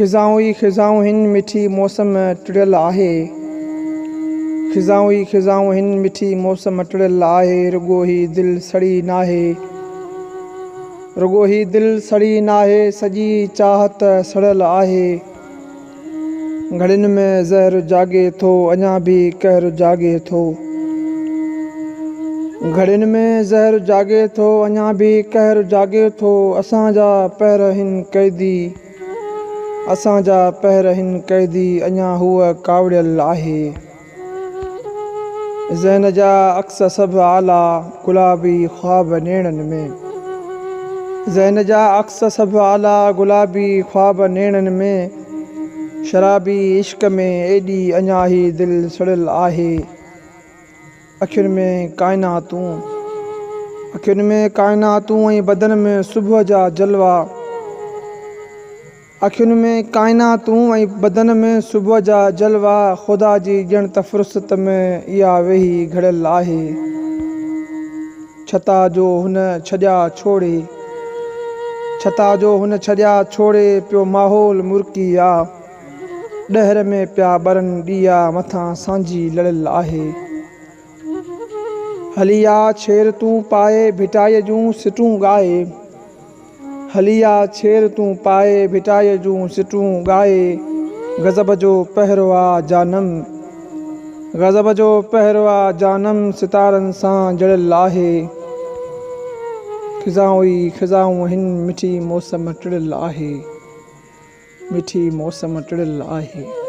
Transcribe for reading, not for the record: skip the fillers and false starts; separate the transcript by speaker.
Speaker 1: खिज़ाऊं ई खिज़ाऊं हिन मिठी मौसम टिड़ियल आहे। खिज़ाऊं ई खिज़ाऊं हिन मिठी मौसम टिड़ियल आहे। रुगो ही दिलि सड़ी नाहे, रुगो ही दिलि सड़ी नाहे, सॼी चाहत सड़ियल आहे। घड़ियुनि में ज़हर जागे थो, अञा बि कहर जागे थो। घड़ियुनि में ज़हर जागे थो, अञा बि कहर जागे थो। असांजा पहर हिन क़ैदी, असांजा पहर हिन क़ैदी, अञा हूअ कावड़ियल आहे। ज़हन जा अक्स सभु आला, गुलाबी ख़्वाब नेणनि में। ज़हन जा अक्स सभु आला, गुलाबी ख़्वाब नेणनि में। शराबी इश्क में एॾी अञा ही दिलि सड़ियल आहे। अखियुनि में काइनातूं, अखियुनि में काइनातूं ऐं बदन में सुबुह जा जलवा। अखियुनि में काइनातूं ऐं बदन में सुबुह जा जलवा। ख़ुदा जी ॼण त फ़ुर्सत में इहा वेही घड़ियल आहे। छता जो हुन छॾिया छोड़े, छता जो हुन छॾिया छोड़े, पियो माहौल मुर्की आ। ॾहर में पिया ॿरनि ॾीआ, मथां सांझी लड़ियल आहे। हली आ छेर तूं पाए, भिटाईअ जूं सिटूं ॻाए। हली आ छेर तूं पाए, भिटाईअ जूं सिटूं ॻाए। गज़ब जो पहरो आ जानम, गज़ब जो पहरो आ जानम, सितारनि सां जड़ियल आहे। खिज़ाऊं ई खिज़ाऊं हिन मिठी मौसम टिड़ियल आहे, मिठी मौसम टिड़ियल आहे।